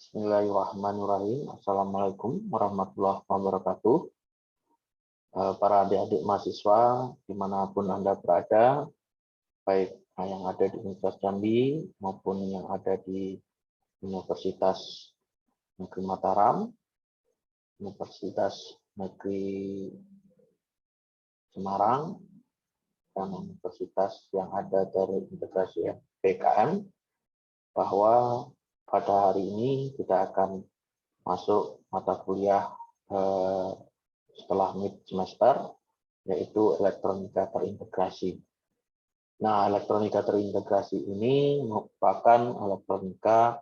Bismillahirrahmanirrahim. Assalamualaikum warahmatullahi wabarakatuh. Para adik-adik mahasiswa dimanapun Anda berada, baik yang ada di Universitas Jambi maupun yang ada di Universitas Negeri Mataram, Universitas Negeri Semarang, dan universitas yang ada dari integrasi PKM, bahwa pada hari ini kita akan masuk mata kuliah setelah mid semester, yaitu elektronika terintegrasi. Nah, elektronika terintegrasi ini merupakan elektronika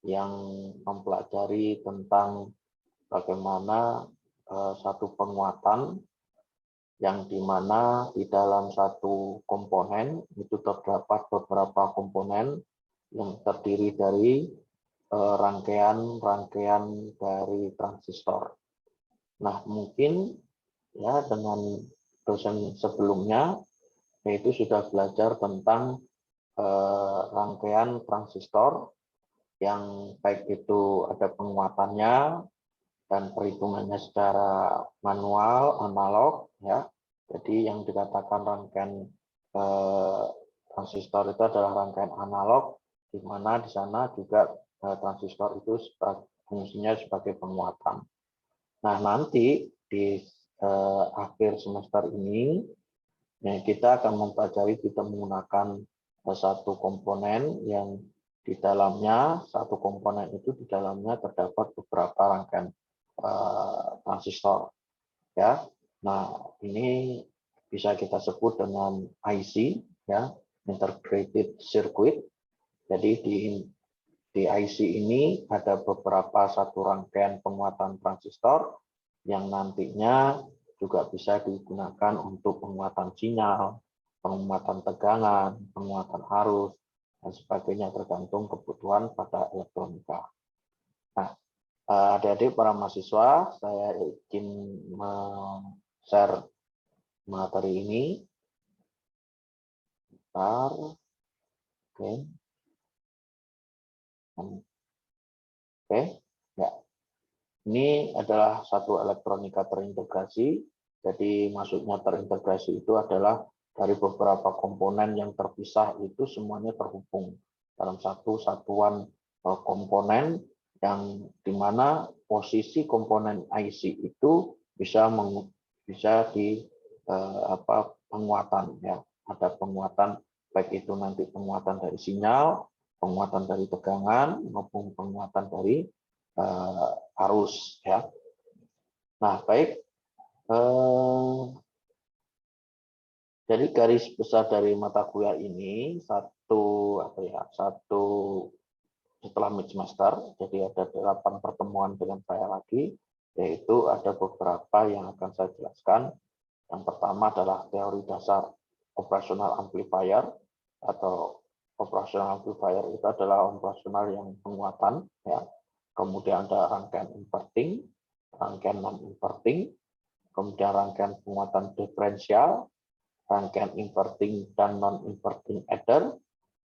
yang mempelajari tentang bagaimana satu penguatan yang dimana di dalam satu komponen itu terdapat beberapa komponen yang terdiri dari rangkaian dari transistor. Nah, mungkin ya dengan dosen sebelumnya yaitu sudah belajar tentang rangkaian transistor yang baik itu ada penguatannya dan perhitungannya secara manual, analog, ya. Jadi yang dikatakan rangkaian transistor itu adalah rangkaian analog, di mana di sana juga transistor itu fungsinya sebagai penguatan. Nah, nanti di akhir semester ini kita akan mempelajari kita menggunakan satu komponen yang di dalamnya, satu komponen itu di dalamnya terdapat beberapa rangkaian transistor. Ya, nah ini bisa kita sebut dengan IC, ya, integrated circuit. Jadi di IC ini ada beberapa satu rangkaian penguatan transistor yang nantinya juga bisa digunakan untuk penguatan sinyal, penguatan tegangan, penguatan arus, dan sebagainya tergantung kebutuhan pada elektronika. Nah, adik-adik para mahasiswa, saya ingin share materi ini. Bentar. Oke. Oke, ya. Ini adalah satu elektronika terintegrasi. Jadi maksudnya terintegrasi itu adalah dari beberapa komponen yang terpisah itu semuanya terhubung dalam satu satuan komponen yang dimana posisi komponen IC itu bisa di penguatan, ya. Ada penguatan baik itu nanti penguatan dari sinyal, penguatan dari tegangan maupun penguatan dari arus, ya. Nah, baik. Jadi garis besar dari mata kuliah ini satu setelah mid semester, jadi ada 8 pertemuan dengan saya lagi, yaitu ada beberapa yang akan saya jelaskan. Yang pertama adalah teori dasar operasional amplifier, atau operasional amplifier itu adalah operasional yang penguatan, ya. Kemudian ada rangkaian inverting, rangkaian non-inverting, kemudian rangkaian penguatan diferensial, rangkaian inverting dan non-inverting adder,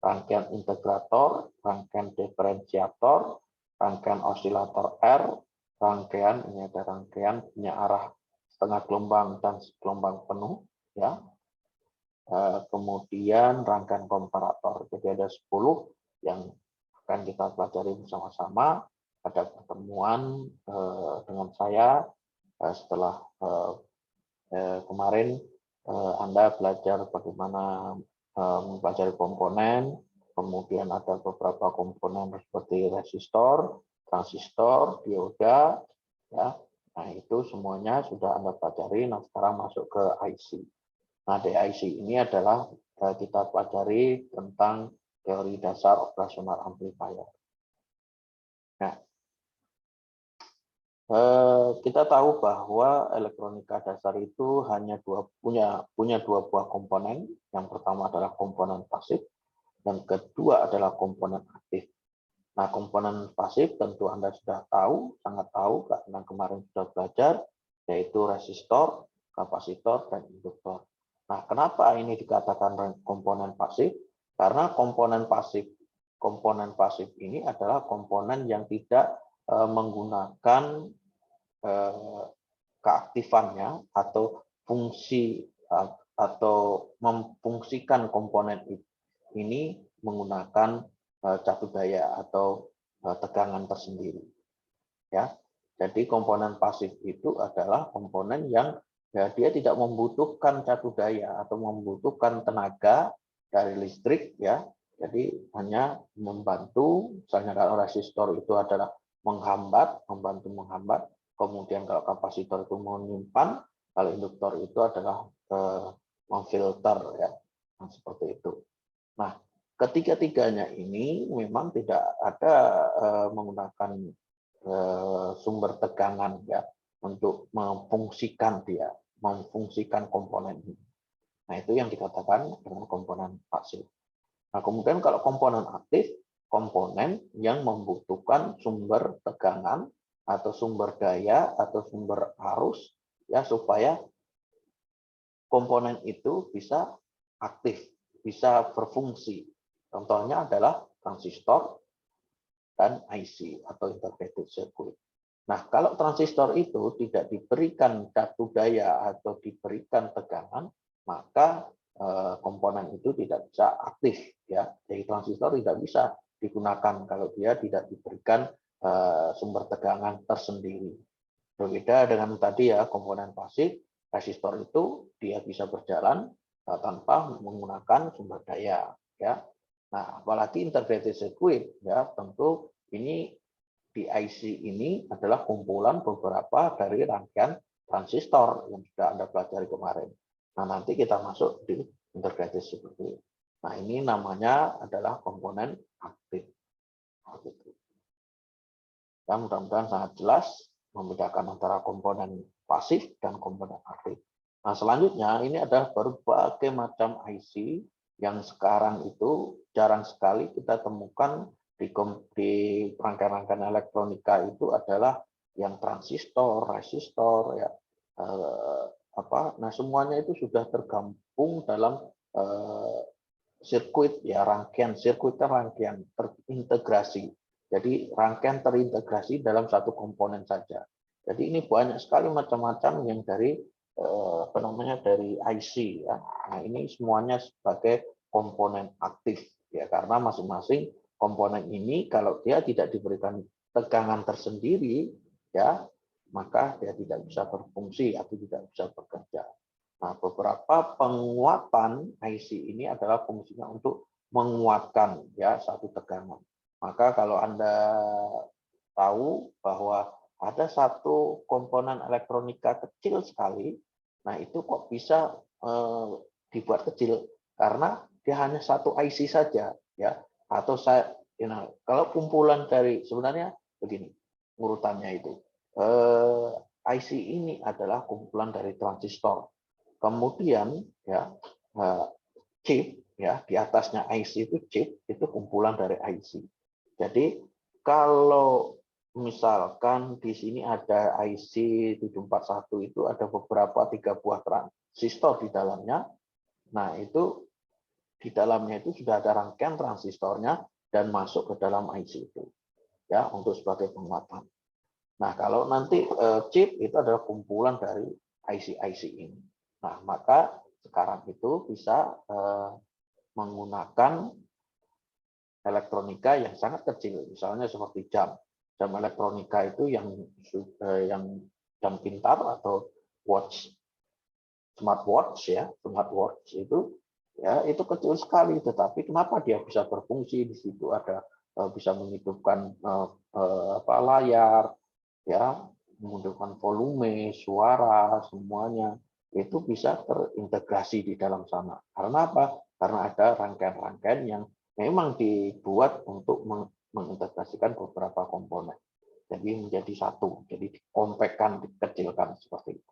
rangkaian integrator, rangkaian diferensiator, rangkaian osilator R, rangkaian ini ada rangkaian punya arah setengah gelombang dan gelombang penuh, ya. Kemudian rangkaian komparator. Jadi ada 10 yang akan kita pelajari bersama-sama. Ada pertemuan dengan saya setelah kemarin Anda belajar bagaimana mempelajari komponen, kemudian ada beberapa komponen seperti resistor, transistor, dioda, ya. Nah, itu semuanya sudah Anda pelajari. Nah, sekarang masuk ke IC. Nah, di IC ini adalah kita pelajari tentang teori dasar operasional amplifier. Nah, kita tahu bahwa elektronika dasar itu hanya punya dua buah komponen. Yang pertama adalah komponen pasif, dan kedua adalah komponen aktif. Nah, komponen pasif tentu Anda sudah tahu, sangat tahu karena kemarin sudah belajar, yaitu resistor, kapasitor, dan induktor. Nah, kenapa ini dikatakan komponen pasif? Karena komponen pasif komponen pasif ini adalah komponen yang tidak menggunakan keaktifannya atau fungsi atau memfungsikan komponen ini menggunakan catu daya atau tegangan tersendiri. Ya, jadi komponen pasif itu adalah komponen yang ya, dia tidak membutuhkan catu daya atau membutuhkan tenaga dari listrik, ya. Jadi hanya membantu, misalnya kalau resistor itu adalah membantu menghambat, kemudian kalau kapasitor itu menyimpan, kalau induktor itu adalah memfilter, ya, seperti itu. Nah, ketiga-tiganya ini memang tidak ada menggunakan sumber tegangan, ya, untuk memfungsikan komponen ini. Nah, itu yang dikatakan dengan komponen pasif. Nah, kemudian kalau komponen aktif, komponen yang membutuhkan sumber tegangan atau sumber daya atau sumber arus, ya, supaya komponen itu bisa aktif, bisa berfungsi. Contohnya adalah transistor dan IC atau integrated circuit. Nah, kalau transistor itu tidak diberikan catu daya atau diberikan tegangan, maka komponen itu tidak bisa aktif, ya. Jadi transistor tidak bisa digunakan kalau dia tidak diberikan sumber tegangan tersendiri. Berbeda dengan tadi, ya, komponen pasif, resistor itu dia bisa berjalan tanpa menggunakan sumber daya, ya. Nah, apalagi integrated circuit, ya, tentu ini di IC ini adalah kumpulan beberapa dari rangkaian transistor yang sudah Anda pelajari kemarin. Nah, nanti kita masuk di integrated circuit. Nah, ini namanya adalah komponen aktif. Ya, mudah-mudahan sangat jelas membedakan antara komponen pasif dan komponen aktif. Nah, selanjutnya ini adalah berbagai macam IC yang sekarang itu jarang sekali kita temukan di rangkaian-rangkaian elektronika itu adalah yang transistor, resistor, ya, nah semuanya itu sudah tergabung dalam sirkuit, ya, rangkaian sirkuit rangkaian terintegrasi. Jadi rangkaian terintegrasi dalam satu komponen saja. Jadi ini banyak sekali macam-macam yang dari dari IC, ya. Nah, ini semuanya sebagai komponen aktif, ya, karena masing-masing komponen ini kalau dia tidak diberikan tegangan tersendiri, ya, maka dia tidak bisa berfungsi atau tidak bisa bekerja. Nah, beberapa penguatan IC ini adalah fungsinya untuk menguatkan, ya, satu tegangan. Maka kalau Anda tahu bahwa ada satu komponen elektronika kecil sekali, nah itu kok bisa dibuat kecil karena dia hanya satu IC saja, ya. Atau kalau kumpulan dari, sebenarnya begini urutannya itu, IC ini adalah kumpulan dari transistor. Kemudian, ya, chip, ya, di atasnya IC itu chip, itu kumpulan dari IC. Jadi kalau misalkan di sini ada IC 741 itu ada beberapa 3 buah transistor di dalamnya. Nah, itu di dalamnya itu sudah ada rangkaian transistornya dan masuk ke dalam IC itu, ya, untuk sebagai penguatan. Nah, kalau nanti chip itu adalah kumpulan dari IC-IC ini. Nah, maka sekarang itu bisa menggunakan elektronika yang sangat kecil, misalnya seperti jam elektronika itu yang jam pintar atau smartwatch, ya, smartwatch itu, ya, itu kecil sekali, tetapi kenapa dia bisa berfungsi? Di situ ada bisa menghidupkan layar, ya, menghidupkan volume, suara, semuanya itu bisa terintegrasi di dalam sana. Karena apa? Karena ada rangkaian-rangkaian yang memang dibuat untuk mengintegrasikan beberapa komponen. Jadi menjadi satu, jadi dikompakkan, dikecilkan seperti itu.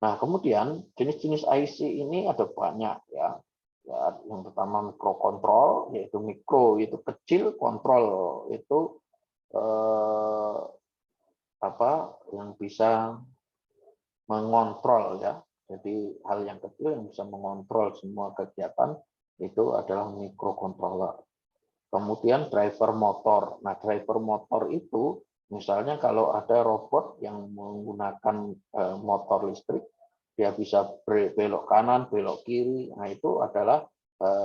Nah, kemudian jenis-jenis IC ini ada banyak, ya. Yang pertama mikrokontrol, yaitu mikro itu kecil, kontrol itu yang bisa mengontrol, ya. Jadi hal yang kecil yang bisa mengontrol semua kegiatan itu adalah microcontroller. Kemudian driver motor. Nah, driver motor itu misalnya kalau ada robot yang menggunakan motor listrik, dia bisa belok kanan, belok kiri. Nah, itu adalah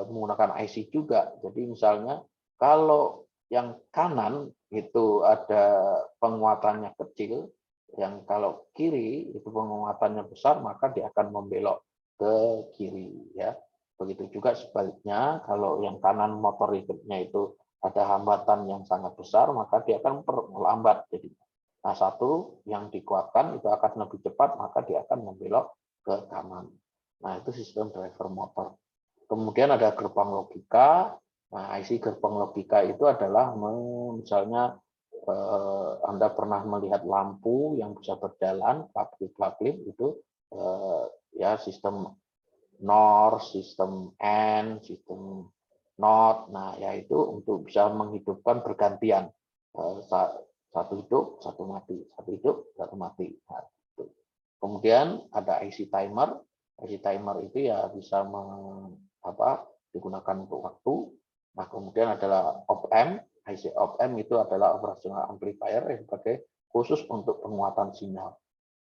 menggunakan IC juga. Jadi misalnya kalau yang kanan itu ada penguatannya kecil, yang kalau kiri itu penguatannya besar, maka dia akan membelok ke kiri, ya. Begitu juga sebaliknya, kalau yang kanan motor listriknya itu ada hambatan yang sangat besar, maka dia akan melambat. Jadi, nah, satu yang dikuatkan itu akan lebih cepat, maka dia akan membelok ke kanan. Nah, itu sistem driver motor. Kemudian ada gerbang logika. Nah, IC gerbang logika itu adalah misalnya Anda pernah melihat lampu yang bisa berjalan, klap-klip itu ya sistem NOR, sistem AND, sistem NOT. Nah, yaitu untuk bisa menghidupkan bergantian. Satu hidup, satu mati. Satu hidup, satu mati. Nah, itu. Kemudian ada IC timer. IC timer itu ya bisa digunakan untuk waktu. Nah, kemudian adalah op-amp. IC op-amp itu adalah operational amplifier yang dipakai khusus untuk penguatan sinyal.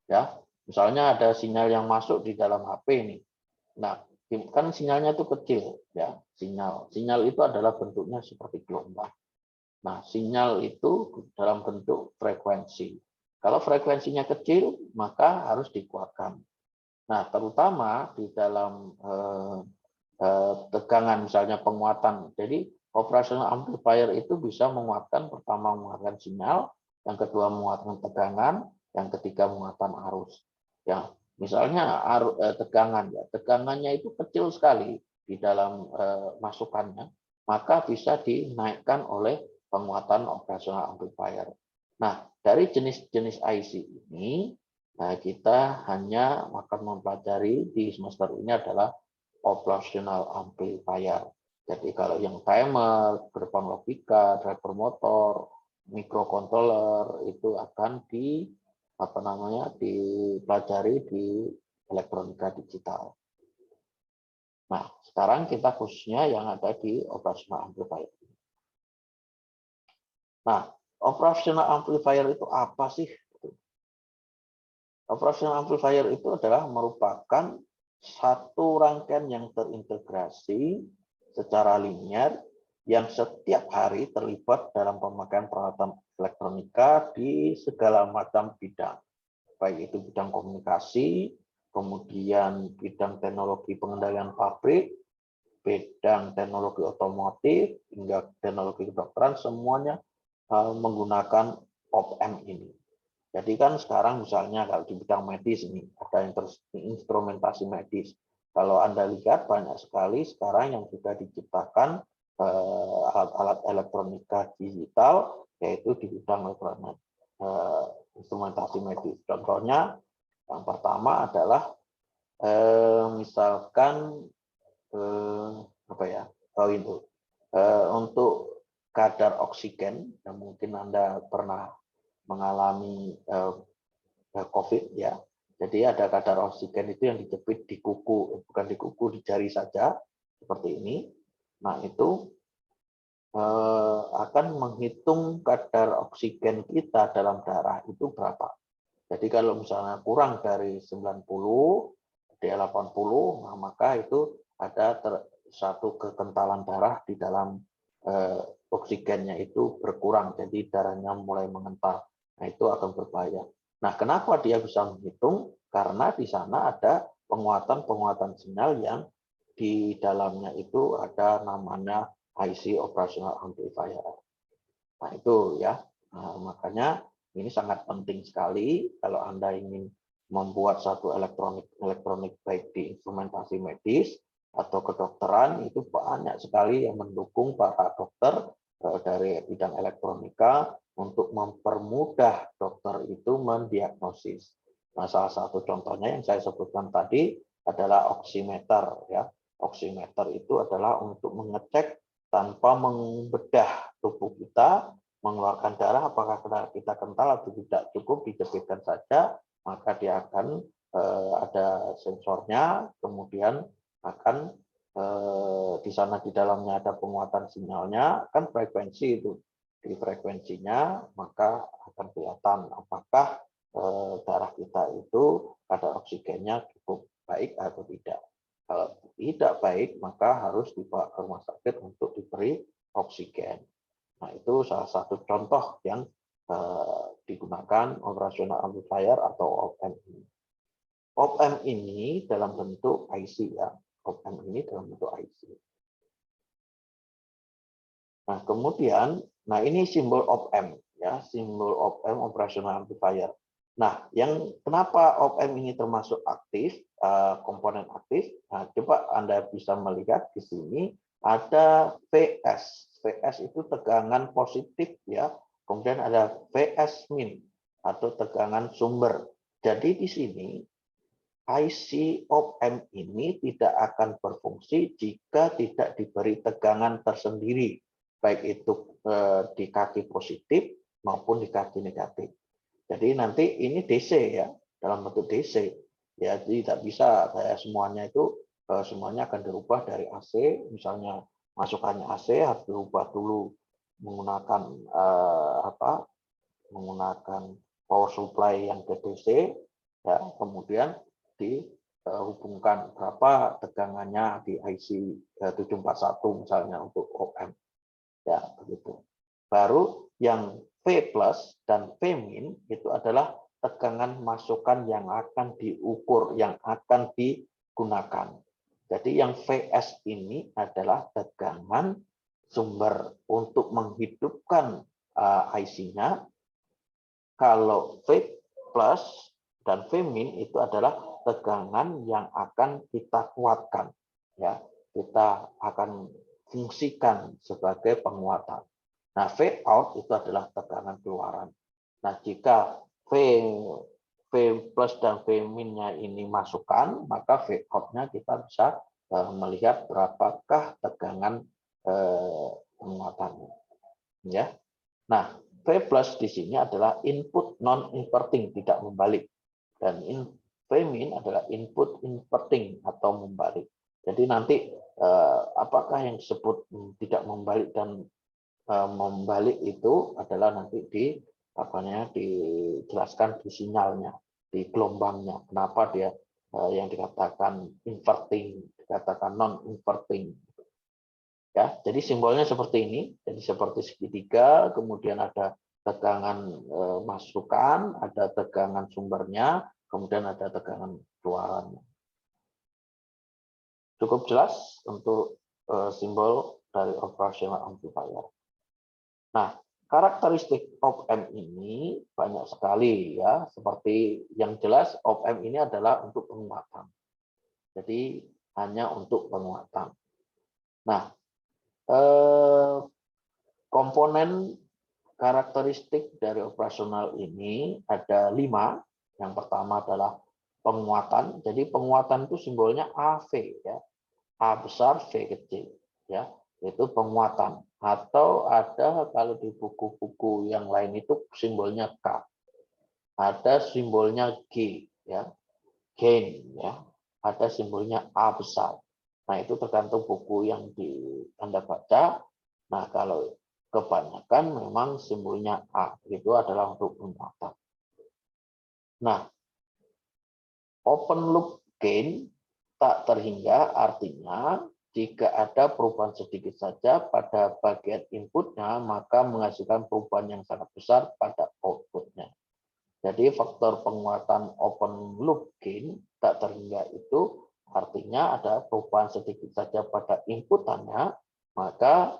Ya, misalnya ada sinyal yang masuk di dalam HP ini. Nah, kan sinyalnya itu kecil, ya. Sinyal itu adalah bentuknya seperti gelombang. Nah, sinyal itu dalam bentuk frekuensi. Kalau frekuensinya kecil, maka harus dikuatkan. Nah, terutama di dalam tegangan, misalnya penguatan. Jadi, operational amplifier itu bisa menguatkan, pertama menguatkan sinyal, yang kedua menguatkan tegangan, yang ketiga menguatkan arus. Ya, misalnya tegangan, ya, tegangannya itu kecil sekali di dalam masukannya, maka bisa dinaikkan oleh penguatan operational amplifier. Nah, dari jenis-jenis IC ini, kita hanya akan mempelajari di semester ini adalah operational amplifier. Jadi kalau yang timer, gerbang logika, driver motor, microcontroller itu akan dipelajari di elektronika digital. Nah, sekarang kita khususnya yang ada di operational amplifier. Nah, operational amplifier itu apa sih? Operational amplifier itu adalah merupakan satu rangkaian yang terintegrasi secara linear yang setiap hari terlibat dalam pemakaian peralatan elektronika di segala macam bidang. Baik itu bidang komunikasi, kemudian bidang teknologi pengendalian pabrik, bidang teknologi otomotif, hingga teknologi kedokteran, semuanya menggunakan op-amp ini. Jadi kan sekarang misalnya kalau di bidang medis ini ada instrumentasi medis. Kalau Anda lihat banyak sekali sekarang yang sudah diciptakan alat-alat elektronika digital, yaitu di bidang instrumentasi medis. Contohnya yang pertama adalah misalkan untuk kadar oksigen yang mungkin Anda pernah mengalami COVID, ya. Jadi ada kadar oksigen itu yang dijepit di kuku, bukan di kuku, di jari saja seperti ini. Nah, itu akan menghitung kadar oksigen kita dalam darah itu berapa. Jadi kalau misalnya kurang dari 90, dia 80, nah maka itu ada satu kekentalan darah di dalam oksigennya itu berkurang, jadi darahnya mulai mengental. Nah, itu akan berbahaya. Nah, kenapa dia bisa menghitung? Karena di sana ada penguatan-penguatan sinyal yang di dalamnya itu ada namanya IC operational amplifier. Nah, itu ya. Nah, makanya ini sangat penting sekali kalau Anda ingin membuat satu elektronik baik di instrumentasi medis atau kedokteran, itu banyak sekali yang mendukung para dokter dari bidang elektronika untuk mempermudah dokter itu mendiagnosis. Nah, salah satu contohnya yang saya sebutkan tadi adalah oximeter, ya. Oximeter itu adalah untuk mengecek tanpa membedah tubuh kita, mengeluarkan darah, apakah kita kental atau tidak, cukup dijepitkan saja, maka dia akan ada sensornya, kemudian akan di di sana di dalamnya ada penguatan sinyalnya, kan frekuensi itu. Di frekuensinya maka akan kelihatan apakah darah kita itu kadar oksigennya cukup baik atau tidak. Kalau tidak baik, maka harus dibawa ke rumah sakit untuk diberi oksigen. Nah, itu salah satu contoh yang digunakan operational amplifier atau op-amp ini. Op-amp ini dalam bentuk IC ya. Op-amp ini dalam bentuk IC. Nah, kemudian, nah ini simbol op-amp ya, simbol op-amp operational amplifier. Nah, yang kenapa op-amp ini termasuk aktif, komponen aktif? Nah, coba Anda bisa melihat di sini ada VS. VS itu tegangan positif ya. Kemudian ada VS min atau tegangan sumber. Jadi di sini IC op-amp ini tidak akan berfungsi jika tidak diberi tegangan tersendiri, baik itu di kaki positif maupun di kaki negatif. Jadi nanti ini DC ya, dalam bentuk DC. Ya, jadi tidak bisa kayak semuanya itu semuanya akan dirubah dari AC, misalnya masukannya AC harus dirubah dulu menggunakan menggunakan power supply yang ke DC, ya, kemudian dihubungkan berapa tegangannya di IC 741 misalnya untuk op-amp. Ya, begitu. Baru yang V plus dan V min itu adalah tegangan masukan yang akan diukur, yang akan digunakan. Jadi yang VS ini adalah tegangan sumber untuk menghidupkan IC-nya. Kalau V plus dan V min itu adalah tegangan yang akan kita kuatkan. Ya, kita akan fungsikan sebagai penguatan. Nah, V out itu adalah tegangan keluaran. Nah, jika V plus dan V min-nya ini masukkan, maka V out-nya kita bisa melihat berapakah tegangan penguatannya. Ya. Nah, V plus di sini adalah input non-inverting, tidak membalik. Dan V min adalah input inverting atau membalik. Jadi nanti apakah yang disebut tidak membalik dan membalik itu adalah nanti dijelaskan di sinyalnya, di gelombangnya. Kenapa dia yang dikatakan inverting, dikatakan non-inverting. Ya, jadi simbolnya seperti ini. Jadi seperti segitiga, kemudian ada tegangan masukan, ada tegangan sumbernya, kemudian ada tegangan keluarannya. Cukup jelas untuk simbol dari operational amplifier. Nah, karakteristik op-amp ini banyak sekali ya, seperti yang jelas op-amp ini adalah untuk penguatan. Jadi hanya untuk penguatan. Nah, komponen karakteristik dari operasional ini ada 5. Yang pertama adalah penguatan. Jadi penguatan itu simbolnya AV ya. A besar, V kecil ya. Itu penguatan. Atau ada kalau di buku-buku yang lain itu simbolnya K. Ada simbolnya G ya. Gain ya. Ada simbolnya A besar. Nah, itu tergantung buku yang Anda baca. Nah, kalau kebanyakan memang simbolnya A, itu adalah untuk penguatan. Nah, open loop gain tak terhingga artinya jika ada perubahan sedikit saja pada bagian inputnya, maka menghasilkan perubahan yang sangat besar pada outputnya. Jadi faktor penguatan open loop gain tak terhingga itu artinya ada perubahan sedikit saja pada inputannya, maka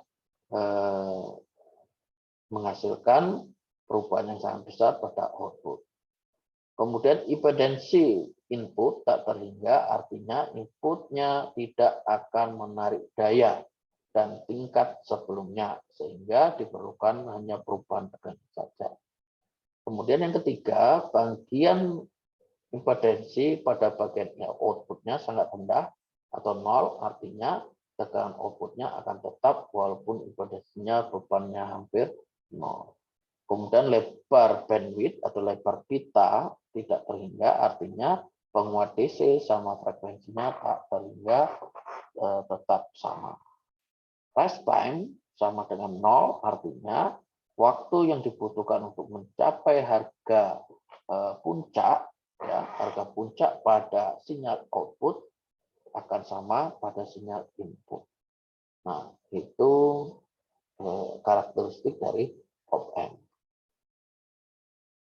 menghasilkan perubahan yang sangat besar pada output. Kemudian impedansi input tak terhingga artinya inputnya tidak akan menarik daya dan tingkat sebelumnya sehingga diperlukan hanya perubahan tegangan saja. Kemudian yang ketiga, bagian impedansi pada bagian outputnya sangat rendah atau nol, artinya tegangan outputnya akan tetap walaupun impedansinya bebannya hampir nol. Kemudian lebar bandwidth atau lebar pita tidak terhingga, artinya penguat DC sama frekuensinya tak terhingga tetap sama. Rest time sama dengan 0, artinya waktu yang dibutuhkan untuk mencapai harga puncak, ya, harga puncak pada sinyal output akan sama pada sinyal input. Nah, itu karakteristik dari op-amp.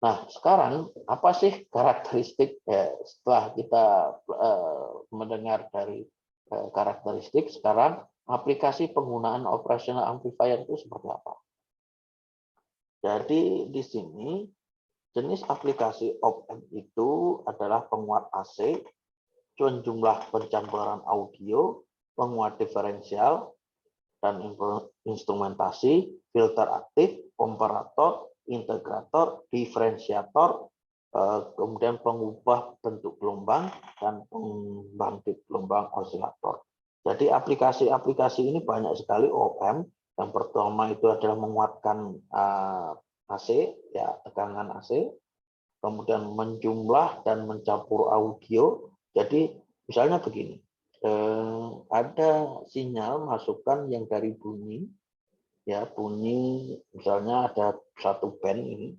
Nah, sekarang apa sih karakteristik setelah kita mendengar dari karakteristik, sekarang aplikasi penggunaan operational amplifier itu seperti apa? Jadi di sini jenis aplikasi op-amp itu adalah penguat AC, jumlah pencampuran audio, penguat diferensial, dan instrumentasi, filter aktif, komparator, integrator, diferensiator, kemudian pengubah bentuk gelombang, dan pembangkit gelombang osilator. Jadi aplikasi-aplikasi ini banyak sekali op-amp. Yang pertama itu adalah menguatkan AC, ya, tegangan AC, kemudian menjumlah dan mencampur audio. Jadi misalnya begini, ada sinyal masukan yang dari bunyi, ya, bunyi misalnya ada satu band ini,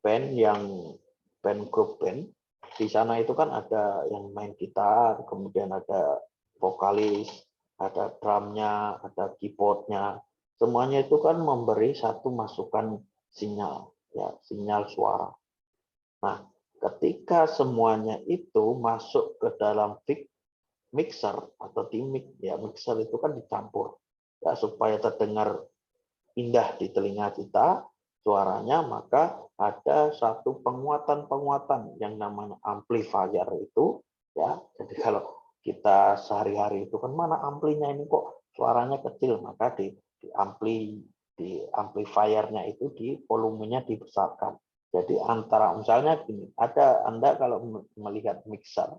band grup band. Di sana itu kan ada yang main gitar, kemudian ada vokalis, ada drumnya, ada keyboardnya. Semuanya itu kan memberi satu masukan sinyal, ya, sinyal suara. Nah, ketika semuanya itu masuk ke dalam mixer atau dimix, ya, mixer itu kan dicampur, ya, supaya terdengar indah di telinga kita suaranya, maka ada satu penguatan-penguatan yang namanya amplifier itu, ya. Jadi kalau kita sehari-hari itu kan mana amplinya ini kok suaranya kecil, maka di amplifiernya itu di volumenya dibesarkan. Jadi antara misalnya gini, Anda kalau melihat mixer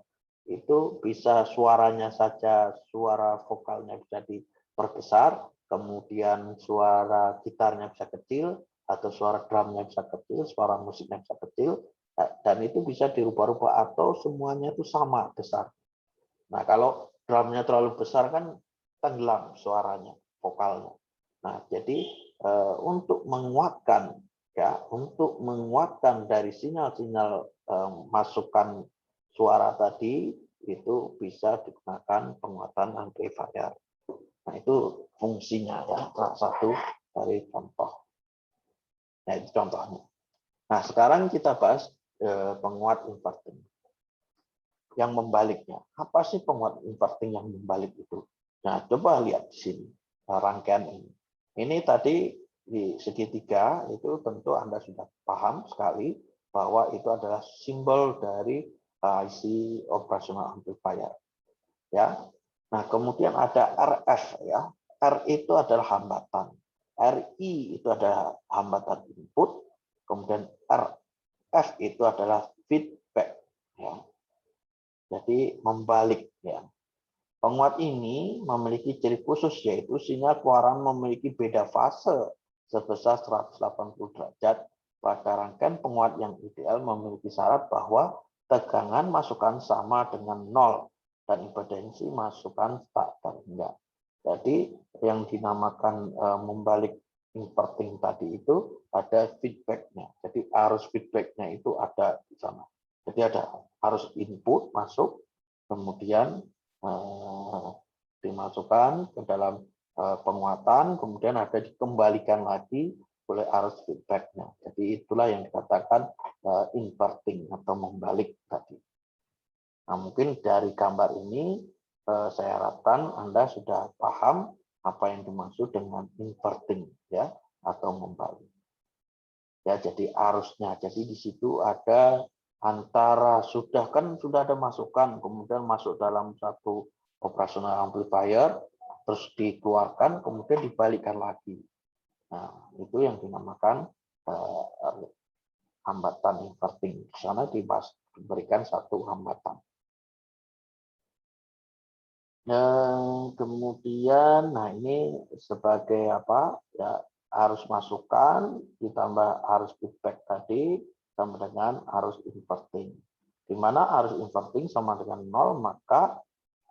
itu bisa suaranya saja, suara vokalnya bisa diperbesar, kemudian suara gitarnya bisa kecil, atau suara drumnya bisa kecil, suara musiknya bisa kecil, dan itu bisa dirubah-rubah atau semuanya itu sama besar. Nah, kalau drumnya terlalu besar kan tenggelam suaranya, vokalnya. Nah, jadi untuk menguatkan, ya, untuk menguatkan dari sinyal-sinyal masukan suara tadi itu bisa digunakan penguatan amplifier. Nah, itu fungsinya, ya, salah satu dari contoh. Nah, itu contohnya. Nah, sekarang kita bahas penguat inverting. Yang membaliknya. Apa sih penguat inverting yang membalik itu? Nah, coba lihat di sini rangkaian ini. Ini tadi di segitiga itu tentu Anda sudah paham sekali bahwa itu adalah simbol dari IC operational amplifier. Ya. Nah, kemudian ada RF, ya. R itu adalah hambatan. RI itu adalah hambatan input. Kemudian RF itu adalah feedback, ya. Jadi membalik, ya. Penguat ini memiliki ciri khusus, yaitu sinyal keluaran memiliki beda fase sebesar 180 derajat. Pada rangkaian penguat yang ideal memiliki syarat bahwa tegangan masukan sama dengan 0 dan impedensi masukan tak rendah. Jadi yang dinamakan membalik inverting tadi itu ada feedbacknya. Jadi arus feedbacknya itu ada di sana. Jadi ada arus input masuk, kemudian dimasukkan ke dalam penguatan, kemudian ada dikembalikan lagi oleh arus feedbacknya. Jadi itulah yang dikatakan inverting atau membalik tadi. Nah, mungkin dari gambar ini saya harapkan Anda sudah paham apa yang dimaksud dengan inverting, ya, atau membalik. Ya, jadi arusnya. Jadi di situ ada antara sudah ada masukan, kemudian masuk dalam satu operational amplifier, terus dikeluarkan, kemudian dibalikkan lagi. Nah, itu yang dinamakan hambatan inverting. Di sana diberikan satu hambatan. Kemudian, nah ini sebagai apa? Ya, arus masukan ditambah arus feedback tadi sama dengan arus inverting. Di mana arus inverting sama dengan 0, maka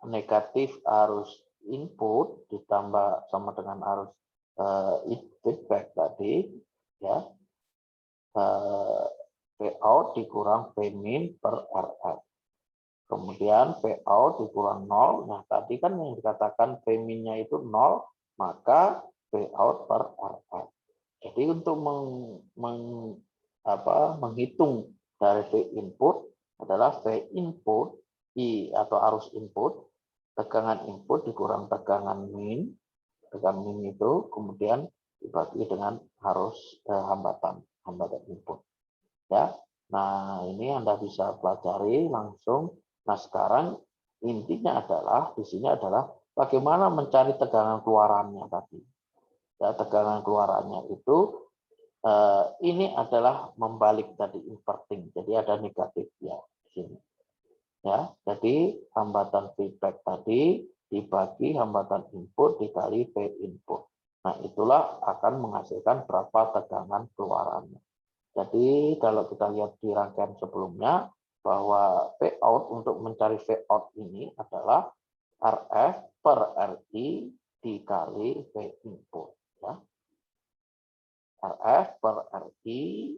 negatif arus input ditambah sama dengan arus feedback tadi, ya, Vout dikurang Vmin per Rf. Kemudian Vout dikurang 0. Nah, tadi kan yang dikatakan Vmin-nya itu 0, maka Vout per Rf. Jadi untuk menghitung dari V input adalah V input I atau arus input, tegangan input dikurang tegangan min, tegangan min itu kemudian dibagi dengan arus hambatan input. Ya, nah ini Anda bisa pelajari langsung. Nah sekarang intinya adalah di sini adalah bagaimana mencari tegangan keluarannya tadi. Ya, tegangan keluarannya itu ini adalah membalik tadi, inverting. Jadi ada negatif ya di sini. Ya, jadi hambatan feedback tadi dibagi hambatan input dikali V input. Nah, itulah akan menghasilkan berapa tegangan keluarannya. Jadi kalau kita lihat di rangkaian sebelumnya bahwa Vout untuk mencari Vout ini adalah Rf per Ri dikali V input. Ya. Rf per Ri,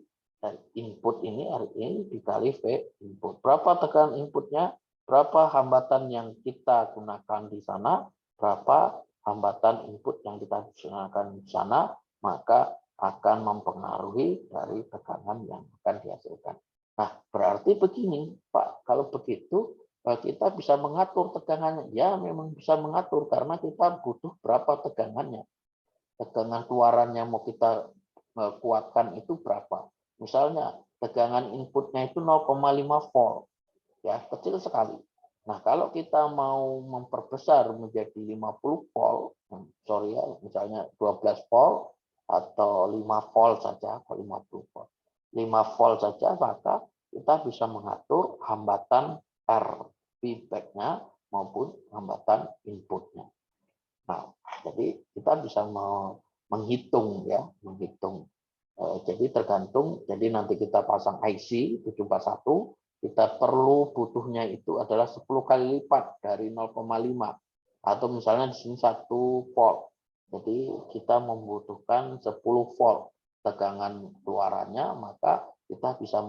input ini Ri dikali V input. Berapa tekanan inputnya? Berapa hambatan yang kita gunakan di sana? Berapa hambatan input yang kita gunakan di sana? Maka akan mempengaruhi dari tekanan yang akan dihasilkan. Nah, berarti begini, Pak, kalau begitu kita bisa mengatur tegangannya. Ya, memang bisa mengatur karena kita butuh berapa tegangannya. Tegangan keluarannya mau kita kuatkan itu berapa. Misalnya tegangan inputnya itu 0,5 volt, ya kecil sekali. Nah kalau kita mau memperbesar menjadi 50 volt, sorry ya, misalnya 12 volt atau 5 volt saja, atau 50 volt, 5 volt saja, maka kita bisa mengatur hambatan R feedback-nya maupun hambatan inputnya. Nah, jadi kita bisa menghitung ya, menghitung. Jadi tergantung, jadi nanti kita pasang IC 741, kita perlu butuhnya itu adalah 10 kali lipat dari 0,5 atau misalnya di sini 1 volt. Jadi kita membutuhkan 10 volt tegangan keluarannya, maka kita bisa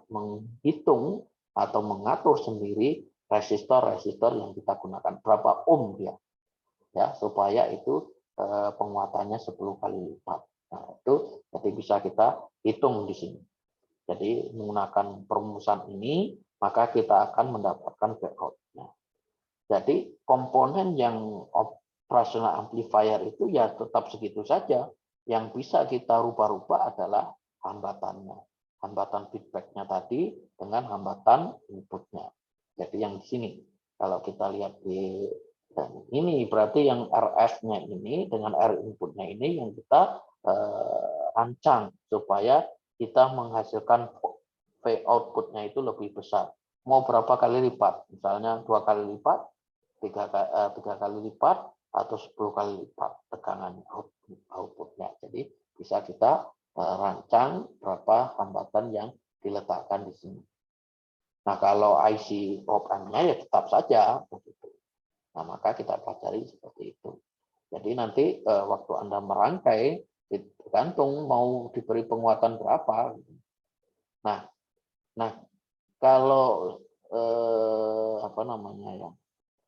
menghitung atau mengatur sendiri resistor-resistor yang kita gunakan, berapa ohm dia. Ya, supaya itu penguatannya 10 kali lipat. Nah, itu jadi bisa kita hitung di sini. Jadi menggunakan perumusan ini, maka kita akan mendapatkan Vout. Nah, jadi komponen yang operasional amplifier itu ya tetap segitu saja. Yang bisa kita rubah-rubah adalah hambatannya. Hambatan feedback-nya tadi dengan hambatan inputnya. Jadi yang di sini, kalau kita lihat di ini berarti yang RF-nya ini dengan R inputnya ini yang kita rancang supaya kita menghasilkan V outputnya itu lebih besar. Mau berapa kali lipat? Misalnya 2 kali lipat, 3 kali lipat, atau 10 kali lipat tegangan outputnya. Jadi bisa kita rancang berapa hambatan yang diletakkan di sini. Nah kalau IC op-amp-nya ya tetap saja begitu. Nah, maka kita pelajari seperti itu. Jadi nanti waktu Anda merangkai, tergantung mau diberi penguatan berapa. Nah kalau apa namanya ya?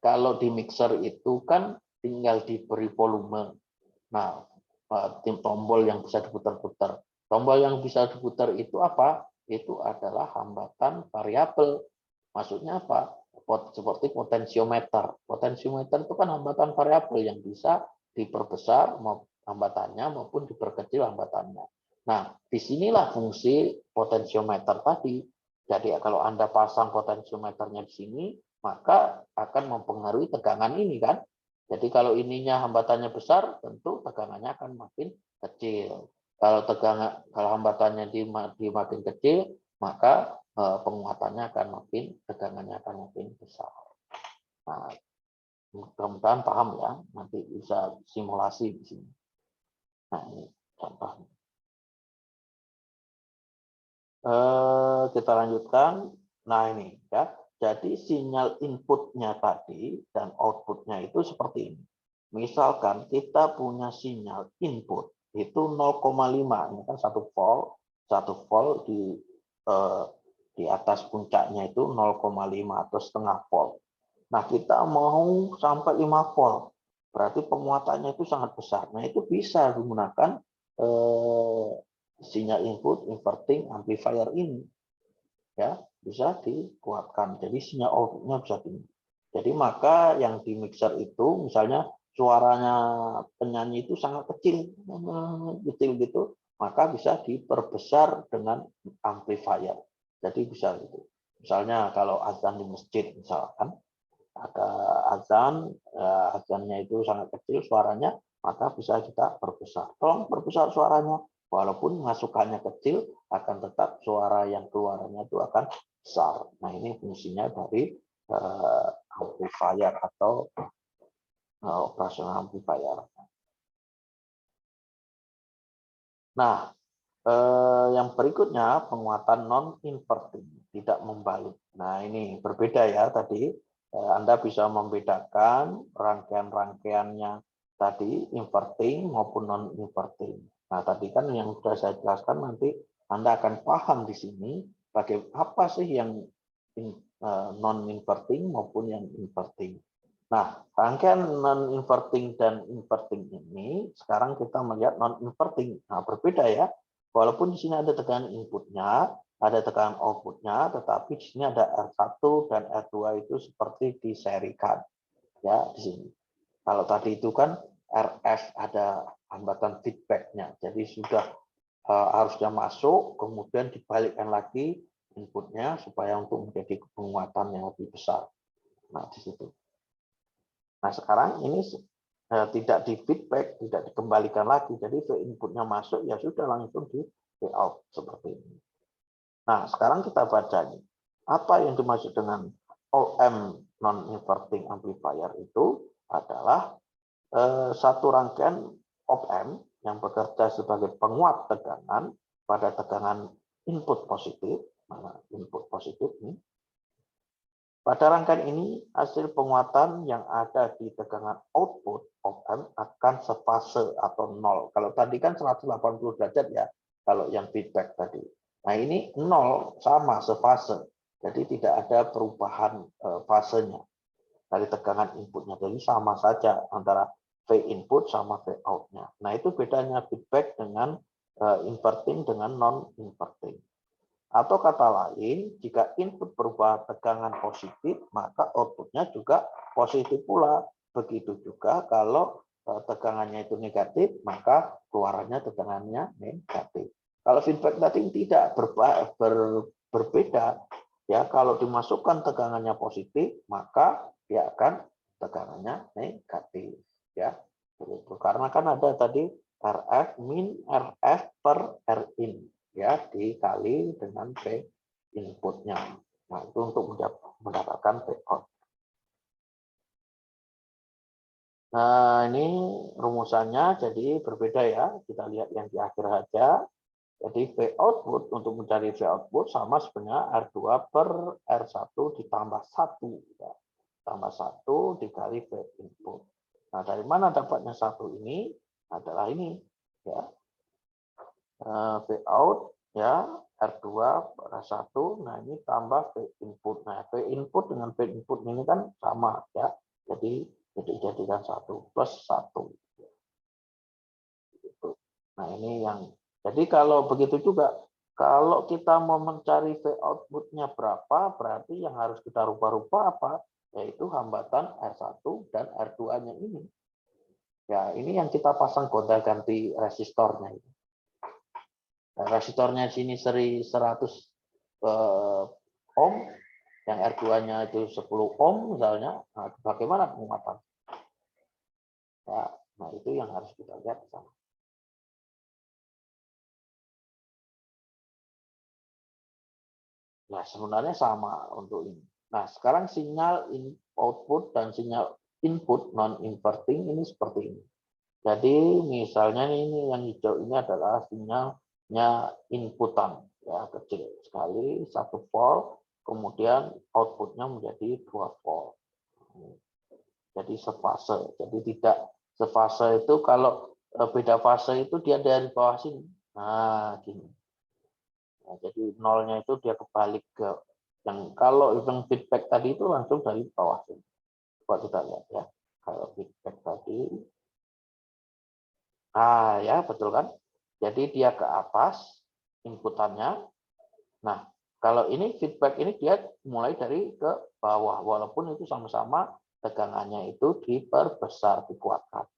Kalau di mixer itu kan tinggal diberi volume. Nah, tim tombol yang bisa diputar-putar. Tombol yang bisa diputar itu apa? Itu adalah hambatan variabel. Maksudnya apa? Seperti potensiometer. Potensiometer itu kan hambatan variabel yang bisa diperbesar hambatannya maupun diperkecil hambatannya. Nah, disinilah fungsi potensiometer tadi. Jadi kalau Anda pasang potensiometernya di sini, maka akan mempengaruhi tegangan ini kan. Jadi kalau ininya hambatannya besar, tentu tegangannya akan makin kecil. Kalau hambatannya makin kecil, maka penguatannya akan tegangannya akan makin besar. Nah, mudah-mudahan paham ya, nanti bisa simulasi di sini. Nah, ini contohnya. Kita lanjutkan. Nah, ini ya. Jadi sinyal inputnya tadi dan outputnya itu seperti ini. misalkan kita punya sinyal input itu 0,5, ini kan 1 volt di atas puncaknya itu 0,5 atau setengah volt. Nah, kita mau sampai 5 volt, berarti penguatannya itu sangat besar. Nah, itu bisa menggunakan sinyal input inverting amplifier ini, ya bisa dikuatkan. Jadi sinyal outputnya bisa tinggi. Jadi maka yang di mixer itu, misalnya suaranya penyanyi itu sangat kecil gitu, maka bisa diperbesar dengan amplifier. Jadi bisa gitu. Misalnya kalau azan di masjid misalkan, ada azannya itu sangat kecil suaranya, maka bisa kita perbesar. Tolong perbesar suaranya, walaupun masukannya kecil, akan tetap suara yang keluarnya itu akan besar. Nah, ini fungsinya dari amplifier atau operasional amplifier. Nah, yang berikutnya penguatan non-inverting, tidak membalik. Nah, ini berbeda ya tadi. Anda bisa membedakan rangkaian-rangkaiannya tadi, inverting maupun non-inverting. Nah, tadi kan yang sudah saya jelaskan, nanti Anda akan paham di sini apa sih yang non-inverting maupun yang inverting. Nah, rangkaian non-inverting dan inverting ini, sekarang kita melihat non-inverting. Nah, berbeda ya. Walaupun di sini ada tekanan inputnya, ada tekanan outputnya, tetapi di sini ada R1 dan R2 itu seperti diserikan. Ya, di sini. Kalau tadi itu kan RF ada hambatan feedback-nya. Jadi sudah harusnya masuk, kemudian dibalikkan lagi inputnya supaya untuk menjadi penguatan yang lebih besar. Nah, di situ. Nah, sekarang ini tidak di feedback, tidak dikembalikan lagi. Jadi inputnya masuk, ya sudah langsung di out seperti ini. Nah, sekarang kita baca ini. Apa yang dimaksud dengan OM non-inverting amplifier itu adalah satu rangkaian op-amp yang bekerja sebagai penguat tegangan pada tegangan input positif. Mana input positif ini? Pada rangkaian ini, hasil penguatan yang ada di tegangan output op-amp akan sefase atau nol. Kalau tadi kan 180 derajat ya, kalau yang feedback tadi. Nah, ini nol, sama, sefase. Jadi tidak ada perubahan fasenya dari tegangan inputnya. Jadi sama saja antara V input sama V outnya. Nah, itu bedanya feedback dengan inverting dengan non-inverting. Atau kata lain, jika input berubah tegangan positif, maka outputnya juga positif pula. Begitu juga kalau tegangannya itu negatif, maka keluarannya tegangannya negatif. Kalau feedback tadi tidak berbeda, ya kalau dimasukkan tegangannya positif, maka dia akan tegangannya negatif. Ya, karena kan ada tadi RF min RF per Rin. Ya, dikali dengan V inputnya. Nah, itu untuk mendapatkan V out. Nah, ini rumusannya jadi berbeda ya. Kita lihat yang di akhir saja. Jadi V output untuk mencari V output sama sebenarnya R2 per R1 ditambah 1. Ya. Tambah 1 dikali V input. Nah, dari mana dapatnya 1 ini? Adalah ini. Ya. V out ya R2 per R1, nah ini tambah V input. Nah, V input dengan V input ini kan sama ya. Jadi dijadikan 1 plus 1. Nah, ini yang jadi kalau begitu juga kalau kita mau mencari V outputnya berapa, berarti yang harus kita rubah-rubah apa? Yaitu hambatan R1 dan R2-nya ini. Ya, ini yang kita pasang gonta-ganti resistornya itu. Resistornya sini seri 100 ohm, yang R2-nya itu 10 ohm misalnya. Nah, bagaimana penguatan? Ya, nah itu yang harus kita lihat sama. Nah, sebenarnya sama untuk ini. Nah, sekarang sinyal output dan sinyal input non-inverting ini seperti ini. Jadi misalnya ini yang hijau ini adalah sinyalnya inputan ya kecil sekali 1 volt, kemudian outputnya menjadi 2 volt. Jadi sefase, jadi tidak Sefase itu kalau beda fase itu dia dari bawah sini. Nah, gini. Nah, jadi nolnya itu dia kebalik ke yang kalau yang feedback tadi itu langsung dari bawah sini. Coba kita lihat ya. Kalau feedback tadi, ya betul kan? Jadi dia ke atas inputannya. Nah, kalau ini feedback ini dia mulai dari ke bawah, walaupun itu sama-sama tegangannya itu diperbesar, dikuatkan.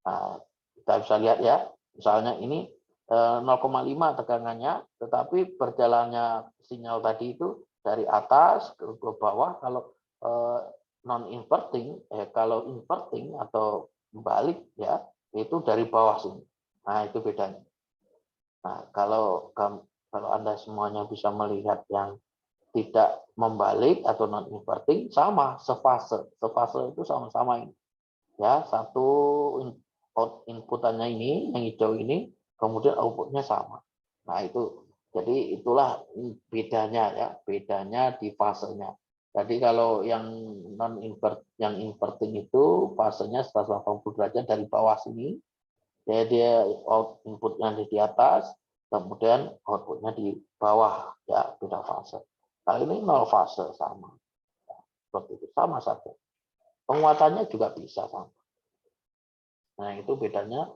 Nah, kita bisa lihat ya, misalnya ini 0,5 tegangannya, tetapi berjalannya sinyal tadi itu dari atas ke bawah. Kalau non inverting, kalau inverting atau balik ya, itu dari bawah sini. Nah, itu bedanya. Nah, kalau Anda semuanya bisa melihat yang tidak membalik atau non inverting, sama sefase. Sefase itu sama-sama ini. Ya, satu inputannya ini yang hijau ini, kemudian outputnya sama. Nah, itu jadi itulah bedanya ya, bedanya di fasenya. Jadi kalau yang inverting itu fasenya 180 derajat dari bawah sini. Jadi dia inputnya di atas, kemudian outputnya di bawah, ya beda fase. Kali ini 0 fase sama, seperti itu sama saja. Penguatannya juga bisa sama. Nah itu bedanya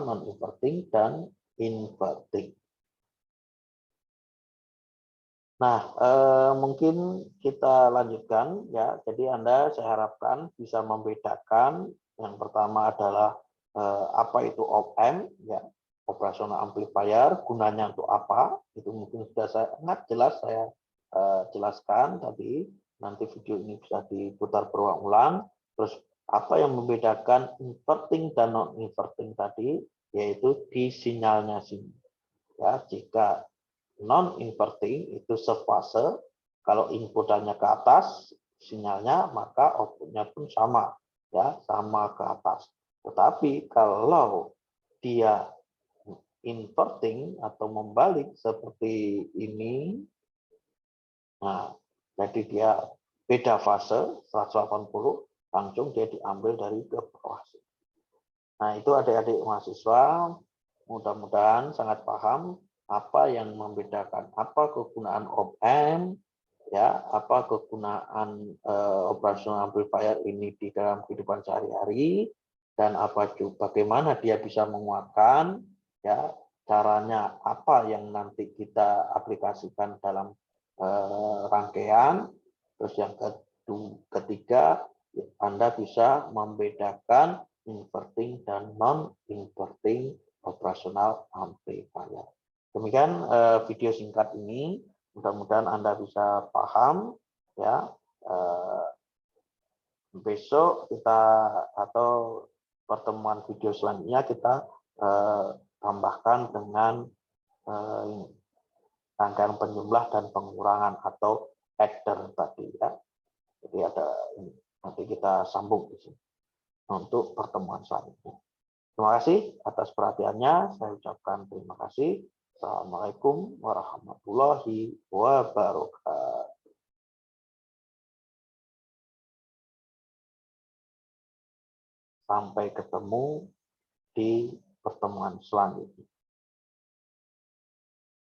non inverting dan inverting. Nah mungkin kita lanjutkan ya. Jadi Anda saya harapkan bisa membedakan. Yang pertama adalah apa itu op-amp ya, operational amplifier, gunanya untuk apa, itu mungkin sudah sangat jelas saya jelaskan tadi. Nanti video ini bisa diputar berulang-ulang. Terus apa yang membedakan inverting dan non inverting tadi, yaitu di sinyalnya sini ya. Jika non inverting itu sefase, kalau inputannya ke atas sinyalnya, maka outputnya pun sama ya, sama ke atas. Tetapi kalau dia inverting atau membalik seperti ini, nah jadi dia beda fase 180, langsung dia diambil dari ke bawah. Nah itu adik-adik mahasiswa mudah-mudahan sangat paham apa yang membedakan, apa kegunaan op-amp ya, apa kegunaan operational amplifier ini di dalam kehidupan sehari-hari, dan apa juga bagaimana dia bisa menguatkan ya, caranya apa yang nanti kita aplikasikan dalam rangkaian. Terus yang ketiga, Anda bisa membedakan inverting dan non inverting operational amplifier. Demikian video singkat ini. Mudah-mudahan Anda bisa paham ya. Besok kita atau pertemuan video selanjutnya kita tambahkan dengan rangkaian penjumlah dan pengurangan atau adder tadi ya. Jadi ada ini, nanti kita sambung di sini untuk pertemuan selanjutnya. Terima kasih atas perhatiannya. Saya ucapkan terima kasih. Assalamualaikum warahmatullahi wabarakatuh. Sampai ketemu di pertemuan selanjutnya.